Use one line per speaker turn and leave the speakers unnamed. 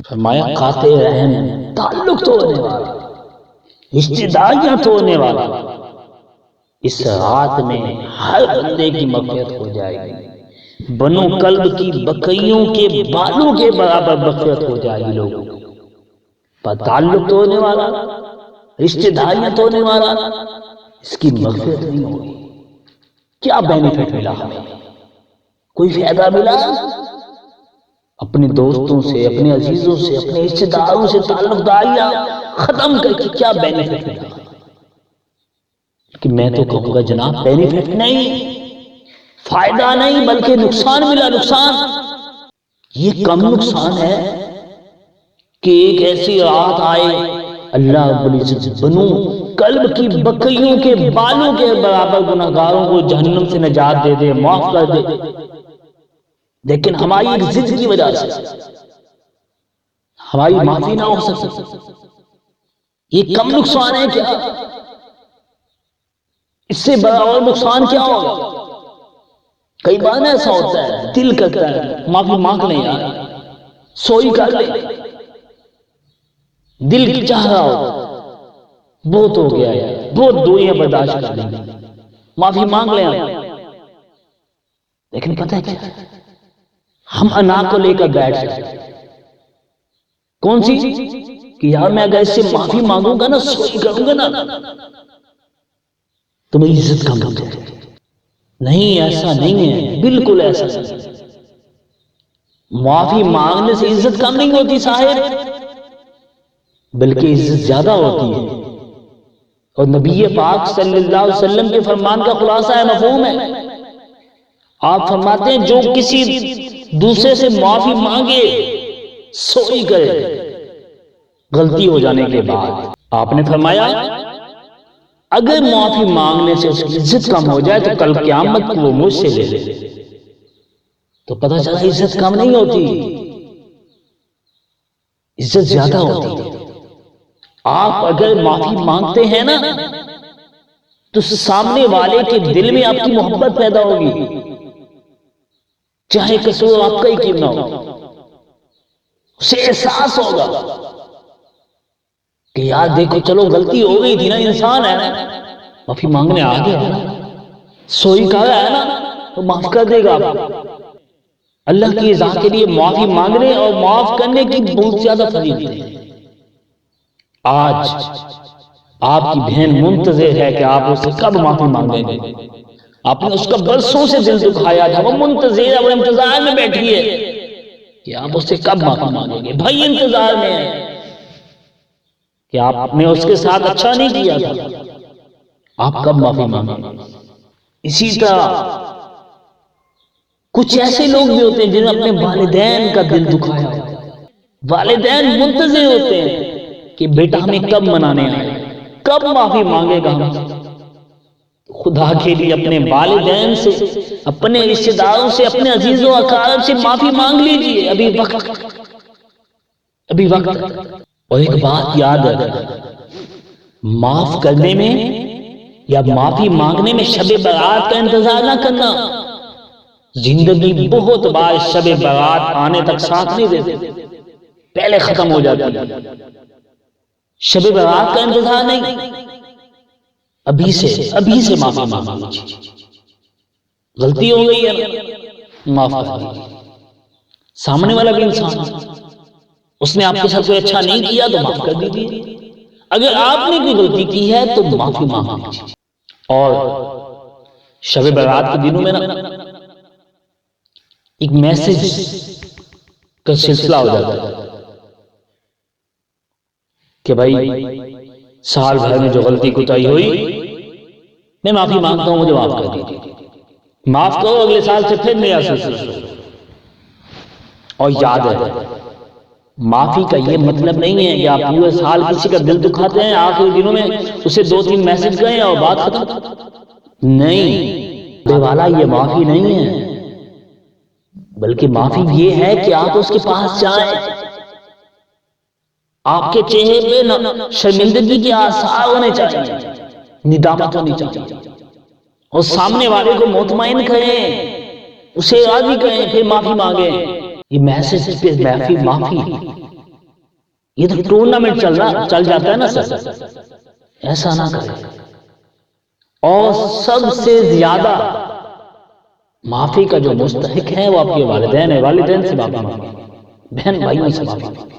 فرمایا قاطع رحم، تعلق توڑنے والا، رشتہ داریاں توڑنے والا، اس رات میں ہر بندے کی مغفرت ہو جائے گی، بنو کلب کی بکریوں کے بالوں کے برابر مغفرت ہو جائے گی لوگوں کو۔ پر تعلق توڑنے والا، رشتہ داریاں توڑنے والا، اس کی مغفرت نہیں ہوگی۔ کیا بینیفٹ ملا ہمیں؟ کوئی فائدہ ملا؟ اپنے دوستوں سے، اپنے عزیزوں سے، اپنے رشتہ داروں سے تعلق داریاں ختم کر کے کیا بینیفٹ ملا؟ کہ میں تو کہوں گا جناب بینیفٹ نہیں، فائدہ نہیں، بلکہ نقصان ملا، نقصان۔ یہ کم نقصان ہے کہ ایک ایسی رات آئے اللہ رب العزت بنو کلب کی بکریوں کے بالوں کے برابر گناہگاروں کو جہنم سے نجات دے دے، معاف کر دے، لیکن ہماری ایک ضد کی وجہ سے ہماری معافی نہ ہو سکے۔ یہ کم نقصان ہے کیا؟ اس سے بڑا اور نقصان کیا ہوگا؟ کئی بار ایسا ہوتا ہے دل کرتا ہے معافی مانگ لیں یار، سوری کر لیں، دل کی چاہ رہا ہو بہت ہو گیا ہے، بہت دوریاں برداشت کر لیں، معافی مانگ لیں، لیکن پتہ ہے کیا؟ ہم انا کو لے کر بیٹھ جائیں۔ کون سی؟ کہ یار میں اگر اس سے معافی مانگوں گا نا، سوری کروں گا نا، تو میری عزت کم ہو جائے۔ نہیں، ایسا نہیں ہے، بالکل ایسا نہیں۔ معافی مانگنے سے عزت کم نہیں ہوتی صاحب، بلکہ عزت زیادہ ہوتی ہے۔ اور نبی پاک صلی اللہ علیہ وسلم کے فرمان کا خلاصہ ہے، مفہوم ہے۔ آپ فرماتے ہیں جو کسی دوسرے سے معافی مانگے، سوری کرے غلطی ہو جانے کے بعد، آپ نے فرمایا اگر معافی مانگنے سے اس کی عزت کم ہو جائے تو کل قیامت کو وہ مجھ سے لے لے۔ تو پتہ چلا عزت کم نہیں ہوتی، عزت زیادہ ہوتی ہے۔ آپ اگر معافی مانگتے ہیں نا تو سامنے والے کے دل میں آپ کی محبت پیدا ہوگی، چاہے قصور آپ کا ہی کیوں نہ ہو، اسے احساس ہوگا کہ یار دیکھو چلو غلطی ہو گئی تھی نا، انسان ہے نا، معافی مانگنے آ گیا ہے نا، سوئی کہا ہے نا، تو معاف کر دے گا آپ۔ اللہ کی رضا کے لیے معافی مانگنے اور معاف کرنے کی بہت زیادہ فضیلت ہے۔ آج آپ کی بہن منتظر ہے کہ آپ اس سے کب معافی مانگیں گے۔ آپ نے اس کا برسوں سے دل دکھایا تھا، وہ منتظر ہے، وہ انتظار میں بیٹھی ہے کہ آپ اس سے کب معافی مانگیں گے۔ بھائی انتظار میں ہے کہ آپ نے اس کے ساتھ اچھا نہیں کیا تھا، آپ کب معافی مانگیں گے۔ اسی طرح کچھ ایسے لوگ بھی ہوتے ہیں جنہوں نے اپنے والدین کا دل دکھایا، والدین منتظر ہوتے ہیں کہ بیٹا ہمیں کب منانے آئے، کب معافی مانگے گا ہم۔ خدا کے لیے اپنے والدین سے، اپنے رشتہ داروں سے، اپنے عزیزوں اقارب سے معافی مانگ لیجئے، ابھی وقت، ابھی وقت۔ اور ایک بات یاد رکھنا، معاف کرنے میں یا معافی مانگنے میں شب برات کا انتظار نہ کرنا۔ زندگی بہت بار شب برات آنے تک ساتھ نہیں دیتے، پہلے ختم ہو جاتی ہے۔ شب برات کا انتظار نہیں، ابھی سے معافی مانگنا۔ غلطی ہو گئی ہے نا، معاف کر دیجیے۔ سامنے والا بھی انسان، اس نے آپ کے ساتھ کوئی اچھا نہیں کیا تو معاف کر دیجیے۔ اگر آپ نے کوئی غلطی کی ہے تو معافی مانگ لیجیے۔ اور شب برات کے دنوں میں نا ایک میسج کا سلسلہ ہو جاتا ہے کہ بھائی سال بھر میں جو غلطی کوتاہی ہوئی میں معافی مانگتا ہوں، مجھے معاف کر دیجیے، معاف کرو، اگلے سال سے پھر نیا سلسلہ۔ اور یاد ہے معافی کا یہ مطلب نہیں ہے کہ آپ پورے سال کسی کا دل دکھاتے ہیں، آخری دنوں میں اسے 2-3 میسج گئے اور بات ختم۔ نہیں، بے والا یہ معافی نہیں ہے، بلکہ معافی یہ ہے کہ آپ اس کے پاس جائیں، آپ کے چہرے پہ شرمندگی کے آثار ہونے چاہیے، ندامت ہونی چاہیے، اور سامنے والے کو مطمئن کریں، اسے راضی کریں، پھر معافی مانگیں۔ یہ میسج پہ معافی یہ تو ٹورنامنٹ چل جاتا ہے نا سر، ایسا نہ کرے. اور سب سے زیادہ معافی کا جو مستحق ہے وہ آپ کے والدین ہیں. والدین سے معافی مانگیں، بہن بھائیوں سے معافی مانگیں.